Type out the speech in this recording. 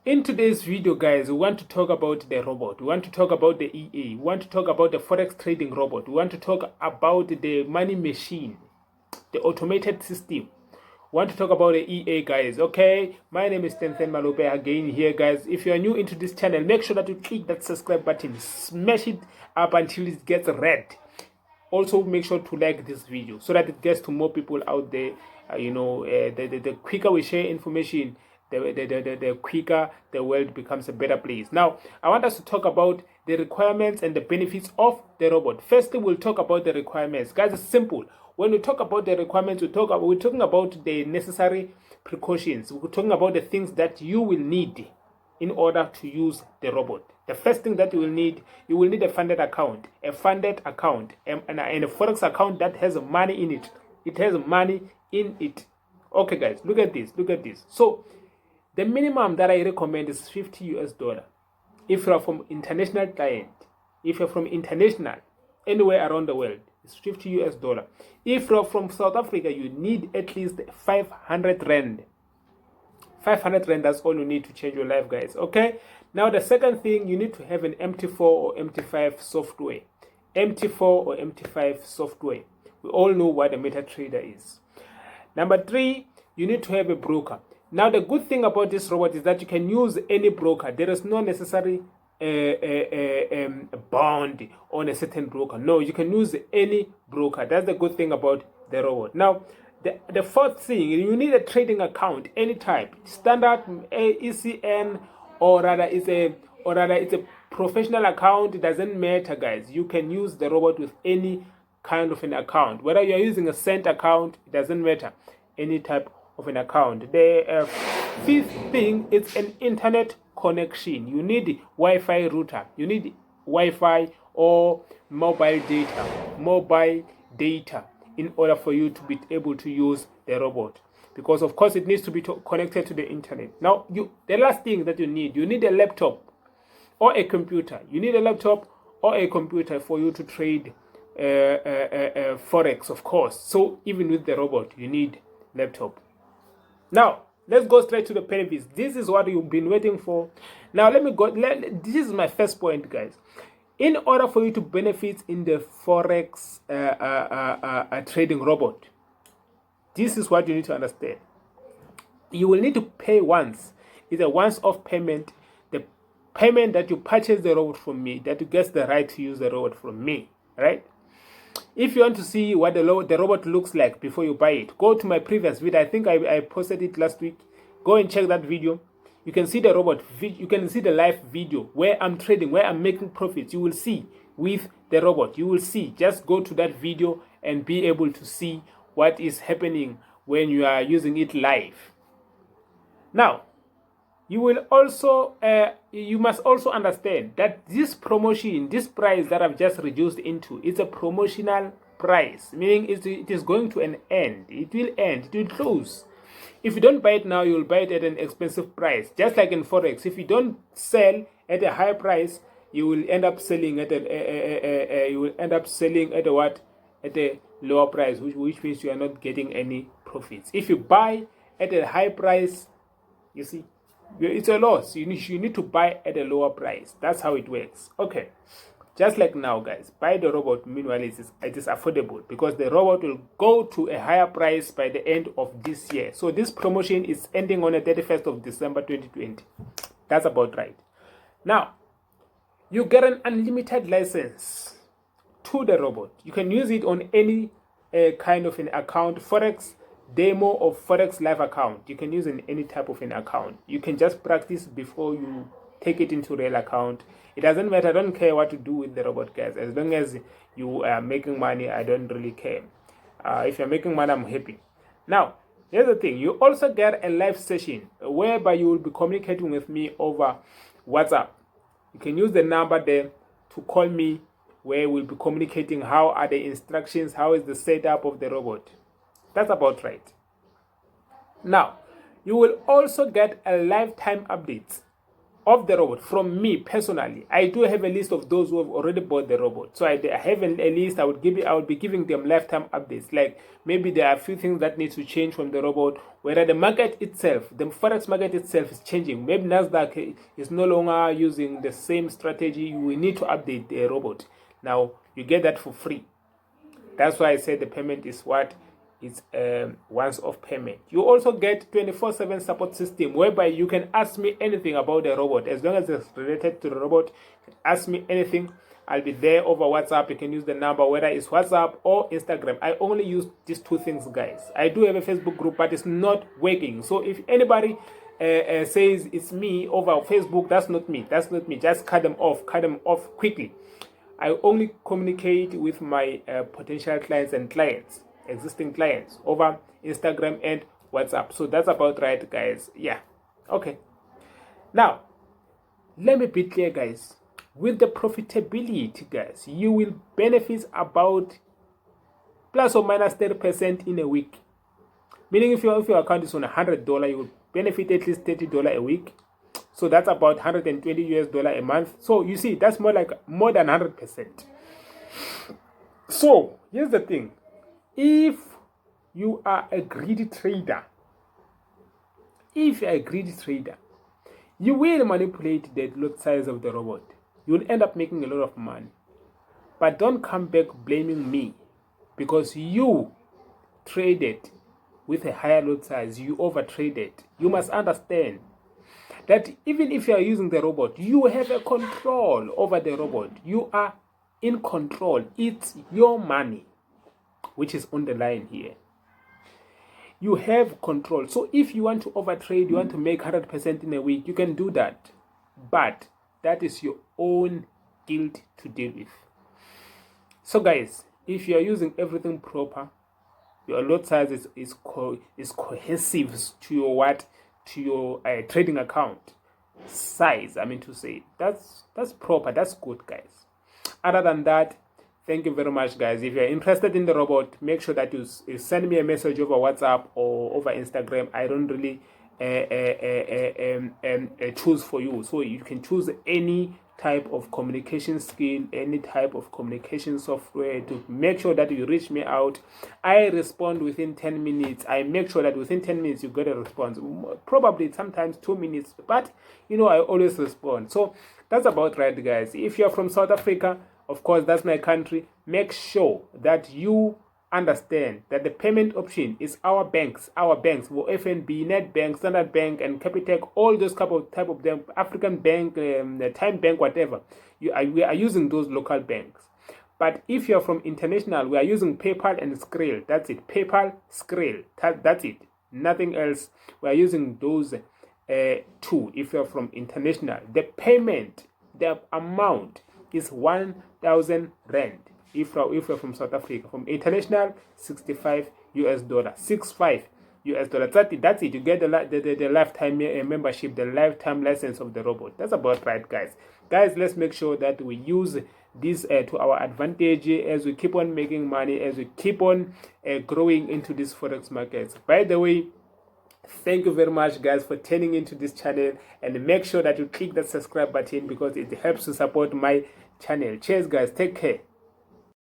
In today's video, guys, we want to talk about the robot. We want to talk about the EA. We want to talk about the Forex trading robot. We want to talk about the money machine, the automated system. We want to talk about the EA, guys. Okay, my name is Tenten Malope again here, guys. If you are new into this channel, make sure that you click that subscribe button, smash it up until it gets red. Also, make sure to like this video so that it gets to more people out there. The quicker we share information, the quicker the world becomes a better place. Now, I want us to talk about the requirements and the benefits of the robot. Firstly, we'll talk about the requirements. Guys, it's simple. When we talk about the requirements, we're talking about the necessary precautions. We're talking about the things that you will need in order to use the robot. The first thing that you will need a funded account, and a Forex account that has money in it. It has money in it. Okay, guys, look at this. So, the minimum that I recommend is $50. If you are from international client, if you're from international, anywhere around the world, it's $50. If you're from South Africa, you need at least 500 rand. 500 rand, that's all you need to change your life, guys. Okay, now the second thing, you need to have an MT4 or MT5 software. MT4 or MT5 software. We all know what a MetaTrader is. Number 3, you need to have a broker. Now the good thing about this robot is that you can use any broker. There is no necessary bond on a certain broker. No, you can use any broker. That's the good thing about the robot. Now, the fourth thing, you need a trading account, any type, standard, ECN, or rather it's a professional account. It doesn't matter, guys. You can use the robot with any kind of an account. Whether you're using a cent account, it doesn't matter. Any type of an account. The fifth thing is an internet connection. You need Wi-Fi router. You need Wi-Fi or mobile data in order for you to be able to use the robot, because of course it needs to be connected to the internet. Now, the last thing that you need a laptop or a computer. You need a laptop or a computer for you to trade Forex, of course. So even with the robot, you need laptop. Now, let's go straight to the benefits. This is what you've been waiting for. Now, this is my first point, guys. In order for you to benefit in the Forex trading robot, this is what you need to understand. You will need to pay once. It's a once-off payment. The payment that you purchase the robot from me, that you get the right to use the robot from me, right? If you want to see what the robot looks like before you buy it, go to my previous video. I think I posted it last week. Go and check that video. You can see the robot. You can see the live video where I'm trading, where I'm making profits. You will see with the robot. You will see. Just go to that video and be able to see what is happening when you are using it live. Now, you will also you must also understand that this promotion, this price that I've just reduced into, it's a promotional price, meaning it is going to an end. It will end. It will close. If you don't buy it now, you will buy it at an expensive price. Just like in Forex, if you don't sell at a high price, you will end up selling at a lower price, which means you are not getting any profits. If you buy at a high price, you see, it's a loss. You need to buy at a lower price. That's how it works. Okay. Just like now, guys, buy the robot. Meanwhile, it is affordable because the robot will go to a higher price by the end of this year. So this promotion is ending on the 31st of December 2020. That's about right. Now, you get an unlimited license to the robot. You can use it on any kind of an account, Forex demo or Forex live account. You can use in any type of an account. You can just practice before you take it into real account. It doesn't matter. I don't care what to do with the robot, guys. As long as you are making money, I don't really care. If you're making money, I'm happy. Now, here's the thing. You also get a live session whereby you will be communicating with me over WhatsApp. You can use the number there to call me, where we'll be communicating how are the instructions, how is the setup of the robot. That's about right. Now, you will also get a lifetime updates of the robot. From me personally, I do have a list of those who have already bought the robot. So I have a list. I would be giving them lifetime updates. Like maybe there are a few things that need to change from the robot, whether the market itself, the forex market itself is changing. Maybe Nasdaq is no longer using the same strategy. We need to update the robot. Now you get that for free. That's why I said the payment is what? It's once-off payment. You also get 24/7 support system, whereby you can ask me anything about the robot. As long as it's related to the robot, you can ask me anything. I'll be there over WhatsApp. You can use the number, whether it's WhatsApp or Instagram. I only use these two things, guys. I do have a Facebook group, but it's not working. So if anybody says it's me over Facebook, that's not me. That's not me. Just cut them off. Cut them off quickly. I only communicate with my potential clients and existing clients, over Instagram and WhatsApp. So that's about right, guys. Yeah. Okay. Now, let me be clear, guys. With the profitability, guys, you will benefit about plus or minus 30% in a week. Meaning if your account is on $100, you will benefit at least $30 a week. So that's about $120 a month. So you see, that's more than 100%. So here's the thing. If you are a greedy trader, you will manipulate the lot size of the robot. You will end up making a lot of money. But don't come back blaming me because you traded with a higher lot size. You overtraded. You must understand that even if you are using the robot, you have a control over the robot. You are in control. It's your money which is on the line here. You have control. So if you want to overtrade, you want to make 100% in a week, you can do that. But that is your own guilt to deal with. So guys, if you are using everything proper, your lot size is cohesive to your what? To your trading account size. I mean to say that's proper. That's good, guys. Other than that, thank you very much, guys. If you're interested in the robot, make sure that you send me a message over WhatsApp or over Instagram. I don't really choose for you, so you can choose any type of communication skill, any type of communication software to make sure that you reach me out. I respond within 10 minutes. I make sure that within 10 minutes you get a response. Probably sometimes 2 minutes, but I always respond. So that's about right, guys. If you're from South Africa, of course, that's my country. Make sure that you understand that the payment option is our banks, FNB, Nedbank, Standard Bank, and Capitec, all those type of them, African Bank, Time Bank, whatever. We are using those local banks. But if you're from international, we are using PayPal and Skrill. That's it. PayPal, Skrill. That's it. Nothing else. We are using those two. If you're from international, the payment, the amount is 1,000 Rand. If you're from South Africa, from international, $65 $65 That's it. You get the lifetime membership, the lifetime license of the robot. That's about right, guys. Let's make sure that we use this to our advantage as we keep on making money, as we keep on growing into these forex markets. By the way, thank you very much, guys, for tuning into this channel, and make sure that you click that subscribe button because it helps to support my channel. Cheers, guys. Take care.